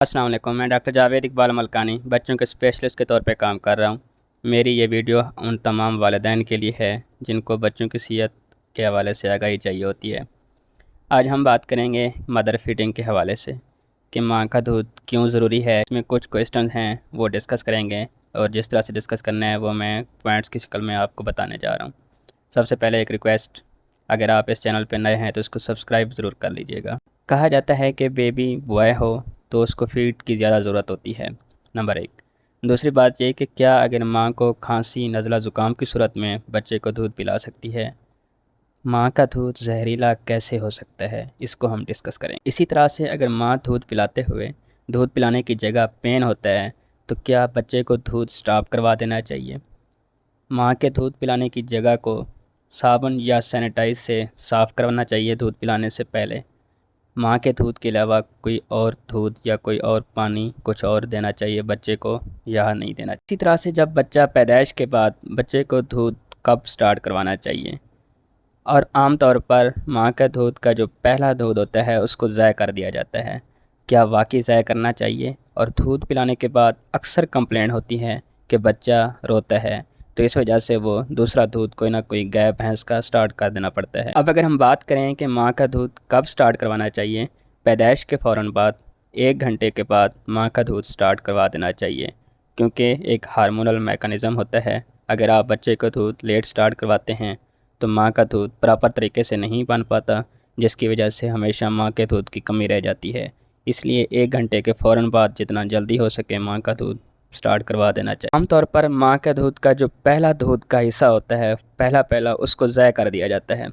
السلام علیکم، میں ڈاکٹر جاوید اقبال ملکانی بچوں کے اسپیشلسٹ کے طور پہ کام کر رہا ہوں۔ میری یہ ویڈیو ان تمام والدین کے لیے ہے جن کو بچوں کی صحت کے حوالے سے آگاہی چاہیے ہوتی ہے۔ آج ہم بات کریں گے مدر فیڈنگ کے حوالے سے کہ ماں کا دودھ کیوں ضروری ہے۔ اس میں کچھ کوئسچنز ہیں وہ ڈسکس کریں گے، اور جس طرح سے ڈسکس کرنا ہے وہ میں پوائنٹس کی شکل میں آپ کو بتانے جا رہا ہوں۔ سب سے پہلے ایک ریکویسٹ، اگر آپ اس چینل پہ نئے ہیں تو اس کو سبسکرائب ضرور کر لیجیے گا۔ کہا جاتا ہے کہ بیبی بوائے ہو تو اس کو فیڈ کی زیادہ ضرورت ہوتی ہے، نمبر 1۔ دوسری بات یہ کہ کیا اگر ماں کو کھانسی، نزلہ، زکام کی صورت میں بچے کو دودھ پلا سکتی ہے؟ ماں کا دودھ زہریلا کیسے ہو سکتا ہے، اس کو ہم ڈسکس کریں۔ اسی طرح سے اگر ماں دودھ پلاتے ہوئے دودھ پلانے کی جگہ پین ہوتا ہے تو کیا بچے کو دودھ سٹاپ کروا دینا چاہیے؟ ماں کے دودھ پلانے کی جگہ کو صابن یا سینیٹائز سے صاف کروانا چاہیے دودھ پلانے سے پہلے۔ ماں کے دودھ کے علاوہ کوئی اور دودھ یا کوئی اور پانی کچھ اور دینا چاہیے بچے کو یا نہیں دینا چاہیے۔ اسی طرح سے جب بچہ پیدائش کے بعد بچے کو دودھ کب سٹارٹ کروانا چاہیے؟ اور عام طور پر ماں کا دودھ کا جو پہلا دودھ ہوتا ہے اس کو ضائع کر دیا جاتا ہے۔ کیا واقعی ضائع کرنا چاہیے؟ اور دودھ پلانے کے بعد اکثر کمپلین ہوتی ہے کہ بچہ روتا ہے، تو اس وجہ سے وہ دوسرا دودھ کوئی نہ کوئی گائے بھینس کا سٹارٹ کر دینا پڑتا ہے۔ اب اگر ہم بات کریں کہ ماں کا دودھ کب سٹارٹ کروانا چاہیے، پیدائش کے فوراً بعد 1 گھنٹے کے بعد ماں کا دودھ سٹارٹ کروا دینا چاہیے، کیونکہ ایک ہارمونل میکانزم ہوتا ہے۔ اگر آپ بچے کو دودھ لیٹ سٹارٹ کرواتے ہیں تو ماں کا دودھ پراپر طریقے سے نہیں بن پاتا، جس کی وجہ سے ہمیشہ ماں کے دودھ کی کمی رہ جاتی ہے۔ اس لیے 1 گھنٹے کے فوراً بعد جتنا جلدی ہو سکے ماں کا دودھ سٹارٹ کروا دینا چاہیے۔ عام طور پر ماں کے دودھ کا جو پہلا دودھ کا حصہ ہوتا ہے، پہلا اس کو ضائع کر دیا جاتا ہے،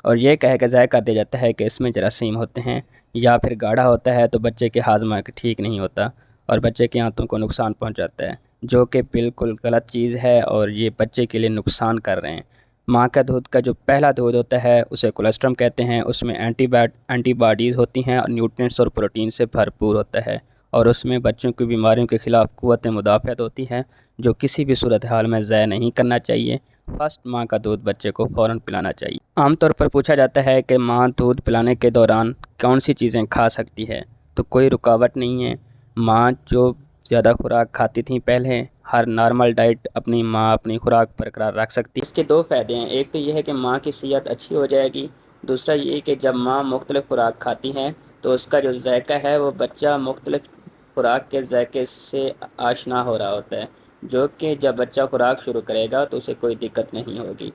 اور یہ کہہ کے ضائع کر دیا جاتا ہے کہ اس میں جراثیم ہوتے ہیں یا پھر گاڑھا ہوتا ہے تو بچے کے ہاضمہ ٹھیک نہیں ہوتا اور بچے کے آنتوں کو نقصان پہنچاتا ہے، جو کہ بالکل غلط چیز ہے اور یہ بچے کے لیے نقصان کر رہے ہیں۔ ماں کا دودھ کا جو پہلا دودھ ہوتا ہے اسے کولیسٹرم کہتے ہیں، اس میں اینٹی باڈیز ہوتی ہیں اور نیوٹرینٹس اور پروٹین سے بھرپور ہوتا ہے، اور اس میں بچوں کی بیماریوں کے خلاف قوت مدافعت ہوتی ہے، جو کسی بھی صورتحال میں ضائع نہیں کرنا چاہیے۔ فرسٹ ماں کا دودھ بچے کو فوراً پلانا چاہیے۔ عام طور پر پوچھا جاتا ہے کہ ماں دودھ پلانے کے دوران کون سی چیزیں کھا سکتی ہے، تو کوئی رکاوٹ نہیں ہے۔ ماں جو زیادہ خوراک کھاتی تھیں پہلے، ہر نارمل ڈائٹ ماں اپنی خوراک برقرار رکھ سکتی ہے۔ اس کے 2 فائدے ہیں، ایک تو یہ ہے کہ ماں کی صحت اچھی ہو جائے گی، دوسرا یہ کہ جب ماں مختلف خوراک کھاتی ہیں تو اس کا جو ذائقہ ہے وہ بچہ مختلف خوراک کے ذائقے سے آشنا ہو رہا ہوتا ہے، جو کہ جب بچہ خوراک شروع کرے گا تو اسے کوئی دقت نہیں ہوگی۔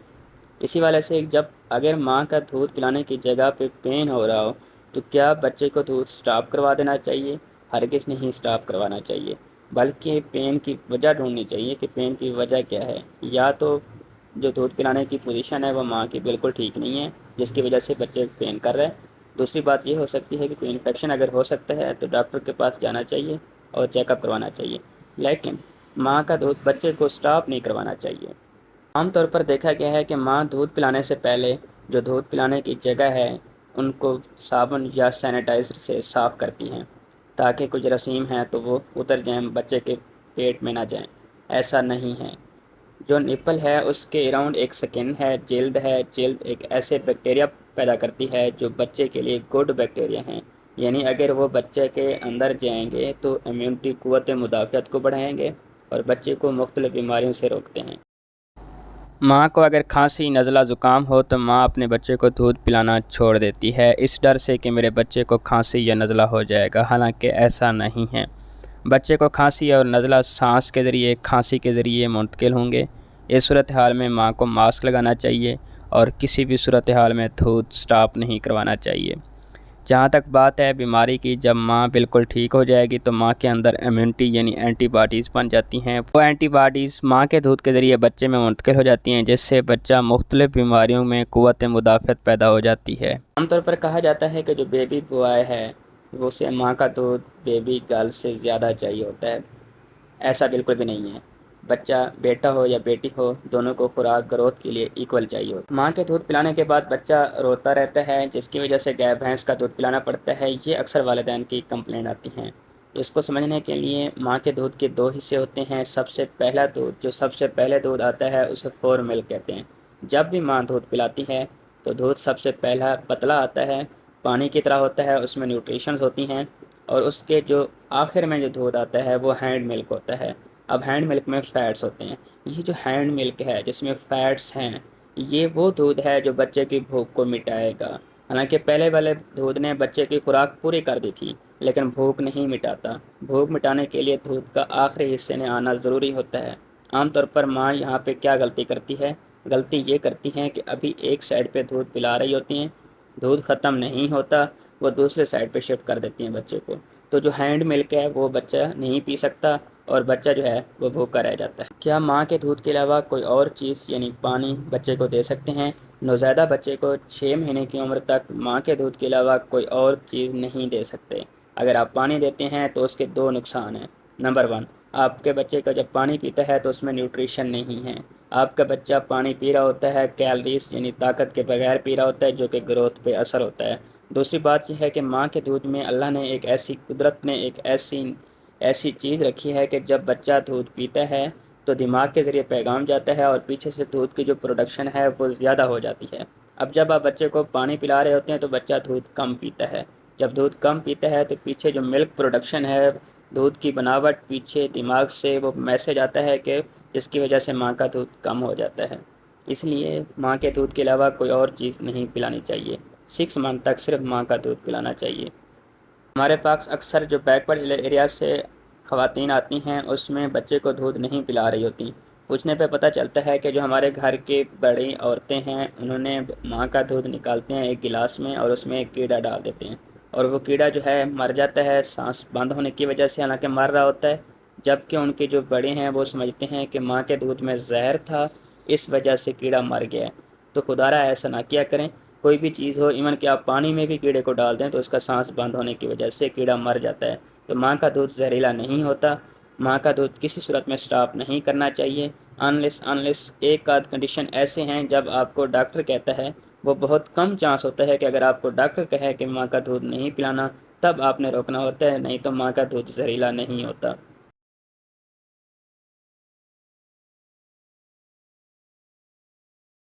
اسی وجہ سے جب اگر ماں کا دودھ پلانے کی جگہ پہ پین ہو رہا ہو تو کیا بچے کو دودھ سٹاپ کروا دینا چاہیے؟ ہرگز نہیں سٹاپ کروانا چاہیے، بلکہ پین کی وجہ ڈھونڈنی چاہیے کہ پین کی وجہ کیا ہے۔ یا تو جو دودھ پلانے کی پوزیشن ہے وہ ماں کی بالکل ٹھیک نہیں ہے، جس کی وجہ سے بچے پین کر رہے ہیں۔ دوسری بات یہ ہو سکتی ہے کہ کوئی انفیکشن اگر ہو سکتا ہے تو ڈاکٹر کے پاس جانا چاہیے اور چیک اپ کروانا چاہیے، لیکن ماں کا دودھ بچے کو سٹاپ نہیں کروانا چاہیے۔ عام طور پر دیکھا گیا ہے کہ ماں دودھ پلانے سے پہلے جو دودھ پلانے کی جگہ ہے ان کو صابن یا سینیٹائزر سے صاف کرتی ہیں، تاکہ کچھ جراثیم ہیں تو وہ اتر جائیں، بچے کے پیٹ میں نہ جائیں۔ ایسا نہیں ہے۔ جو نپل ہے اس کے اراؤنڈ ایک سکن ہے، جلد ہے، جلد ایک ایسے بیکٹیریا پیدا کرتی ہے جو بچے کے لیے گڈ بیکٹیریا ہیں، یعنی اگر وہ بچے کے اندر جائیں گے تو امیونٹی قوت مدافعت کو بڑھائیں گے اور بچے کو مختلف بیماریوں سے روکتے ہیں۔ ماں کو اگر کھانسی، نزلہ، زکام ہو تو ماں اپنے بچے کو دودھ پلانا چھوڑ دیتی ہے، اس ڈر سے کہ میرے بچے کو کھانسی یا نزلہ ہو جائے گا، حالانکہ ایسا نہیں ہے۔ بچے کو کھانسی اور نزلہ سانس کے ذریعے، کھانسی کے ذریعے منتقل ہوں گے۔ اس صورتحال میں ماں کو ماسک لگانا چاہیے اور کسی بھی صورتحال میں دودھ سٹاپ نہیں کروانا چاہیے۔ جہاں تک بات ہے بیماری کی، جب ماں بالکل ٹھیک ہو جائے گی تو ماں کے اندر امیونٹی یعنی اینٹی باڈیز بن جاتی ہیں۔ وہ اینٹی باڈیز ماں کے دودھ کے ذریعے بچے میں منتقل ہو جاتی ہیں، جس سے بچہ مختلف بیماریوں میں قوت مدافعت پیدا ہو جاتی ہے۔ عام طور پر کہا جاتا ہے کہ جو بیبی بوائے ہے اسے ماں کا دودھ بیبی گرل سے زیادہ چاہیے ہوتا ہے۔ ایسا بالکل بھی نہیں ہے۔ بچہ بیٹا ہو یا بیٹی ہو، دونوں کو خوراک گروتھ کے لیے ایکول چاہیے ہوتی ہے۔ ماں کے دودھ پلانے کے بعد بچہ روتا رہتا ہے، جس کی وجہ سے گائے بھینس کا دودھ پلانا پڑتا ہے، یہ اکثر والدین کی کمپلین آتی ہیں۔ اس کو سمجھنے کے لیے ماں کے دودھ کے 2 حصے ہوتے ہیں۔ سب سے پہلا دودھ، جو سب سے پہلے دودھ آتا ہے اسے فور ملک کہتے ہیں۔ جب بھی ماں دودھ پلاتی ہے تو دودھ سب سے پہلا پتلا آتا ہے، پانی کی طرح ہوتا ہے، اس میں نیوٹریشنز ہوتی ہیں اور اس کے جو آخر میں جو دودھ آتا ہے وہ ہینڈ ملک ہوتا ہے۔ اب ہینڈ ملک میں فیٹس ہوتے ہیں، یہ جو ہینڈ ملک ہے جس میں فیٹس ہیں، یہ وہ دودھ ہے جو بچے کی بھوک کو مٹائے گا۔ حالانکہ پہلے والے دودھ نے بچے کی خوراک پوری کر دی تھی، لیکن بھوک نہیں مٹاتا۔ بھوک مٹانے کے لیے دودھ کا آخری حصے میں آنا ضروری ہوتا ہے۔ عام طور پر ماں یہاں پہ کیا غلطی کرتی ہے؟ غلطی یہ کرتی ہیں کہ ابھی ایک سائڈ پہ دودھ پلا رہی ہوتی ہیں، دودھ ختم نہیں ہوتا، وہ دوسرے سائڈ پہ شفٹ کر دیتی ہیں بچے کو، تو جو ہینڈ ملک ہے وہ بچہ نہیں پی سکتا اور بچہ جو ہے وہ بھوکا رہ جاتا ہے۔ کیا ماں کے دودھ کے علاوہ کوئی اور چیز یعنی پانی بچے کو دے سکتے ہیں؟ نوزائیدہ بچے کو 6 مہینے کی عمر تک ماں کے دودھ کے علاوہ کوئی اور چیز نہیں دے سکتے۔ اگر آپ پانی دیتے ہیں تو اس کے 2 نقصان ہیں۔ نمبر 1، آپ کے بچے کا جب پانی پیتا ہے تو اس میں نیوٹریشن نہیں ہے۔ آپ کا بچہ پانی پی رہا ہوتا ہے کیلریز یعنی طاقت کے بغیر پی رہا ہوتا ہے، جو کہ گروتھ پہ اثر ہوتا ہے۔ دوسری بات یہ ہے کہ ماں کے دودھ میں اللہ نے قدرت نے ایک ایسی چیز رکھی ہے کہ جب بچہ دودھ پیتا ہے تو دماغ کے ذریعے پیغام جاتا ہے اور پیچھے سے دودھ کی جو پروڈکشن ہے وہ زیادہ ہو جاتی ہے۔ اب جب آپ بچے کو پانی پلا رہے ہوتے ہیں تو بچہ دودھ کم پیتا ہے۔ جب دودھ کم پیتا ہے تو پیچھے جو ملک پروڈکشن ہے، دودھ کی بناوٹ پیچھے دماغ سے وہ میسج آتا ہے کہ جس کی وجہ سے ماں کا دودھ کم ہو جاتا ہے۔ اس لیے ماں کے دودھ کے علاوہ کوئی اور چیز نہیں پلانی چاہیے۔ 6 منتھ تک صرف ماں کا دودھ پلانا چاہیے۔ ہمارے پاس اکثر جو بیکورڈ ایریاز سے خواتین آتی ہیں اس میں بچے کو دودھ نہیں پلا رہی ہوتی۔ پوچھنے پہ پتہ چلتا ہے کہ جو ہمارے گھر کی بڑی عورتیں ہیں انہوں نے ماں کا دودھ نکالتے ہیں ایک گلاس میں اور اس میں ایک کیڑا ڈال دیتے ہیں، اور وہ کیڑا جو ہے مر جاتا ہے سانس بند ہونے کی وجہ سے، حالانکہ مر رہا ہوتا ہے، جبکہ ان کے جو بڑے ہیں وہ سمجھتے ہیں کہ ماں کے دودھ میں زہر تھا اس وجہ سے کیڑا مر گیا ہے۔ تو خدا را ایسا نہ کیا کریں، کوئی بھی چیز ہو، ایون کہ آپ پانی میں بھی کیڑے کو ڈال دیں تو اس کا سانس بند ہونے کی وجہ سے کیڑا مر جاتا ہے۔ تو ماں کا دودھ زہریلا نہیں ہوتا، ماں کا دودھ کسی صورت میں اسٹاپ نہیں کرنا چاہیے، انلیس ایک آدھ کنڈیشن ایسے ہیں جب آپ کو ڈاکٹر کہتا ہے، وہ بہت کم چانس ہوتا ہے کہ اگر آپ کو ڈاکٹر کہے کہ ماں کا دودھ نہیں پلانا تب آپ نے روکنا ہوتا ہے، نہیں تو ماں کا دودھ زہریلا نہیں ہوتا۔